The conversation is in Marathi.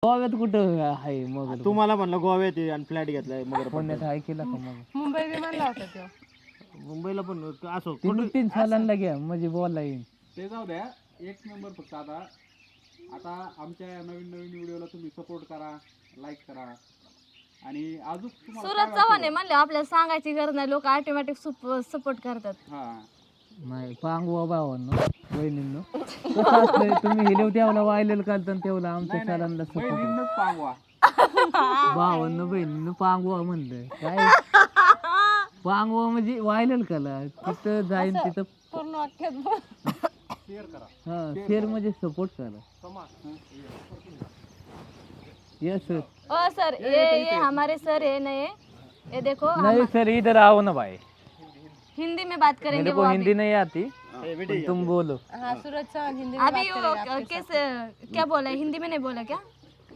गोव्यात कुठं आहे मगर? तुम्हाला म्हणलं गोव्यात आहे आणि फ्लॅट घेतलाय मगर पुण्यात आहे केला का मग? मुंबई बी म्हणला होता तो. मुंबईला पण असो तीन 3 सालांना घ्या म्हणजे बोला येईल. ते जाऊ द्या, एक नंबर. फक्त आता आता आमच्या नवीन नवीन व्हिडिओला तुम्ही सपोर्ट करा, लाईक करा. आणि अजून तुम्हाला सुरज चव्हाण आहे म्हणले आपल्याला सांगायची गरज नाही, लोक ऑटोमॅटिक सपोर्ट करतात. हा नाही पांगवा भावांनो बहिणींनो कसं असतंय, तुम्ही हिलेव तेवढा वाहिलेलं कालतं तेवढा आमच्या सालांना सपोर्ट. बहिणींनाच पांगवा. भावांनो बहिणींनो पांगवा म्हणलं काय? पांगवा म्हणजे वाहिलेलं काला तिथं जाईन तिथं पूर्ण वाक्यात बोल. हा शेअर म्हणजे सपोर्ट करा. Yes sir. ओ सर ये हमारे सर है नए, ये देखो नहीं सर इधर आओ ना भाई, हिंदी में बात करेंगे मेरे वो को अभी। हिंदी नहीं आती, तुम बोलो. हाँ सूरज चौहान हिंदी में अभी बात वो करेगा आपके साथ. कैसे क्या बोला है? हिंदी में नहीं बोला क्या?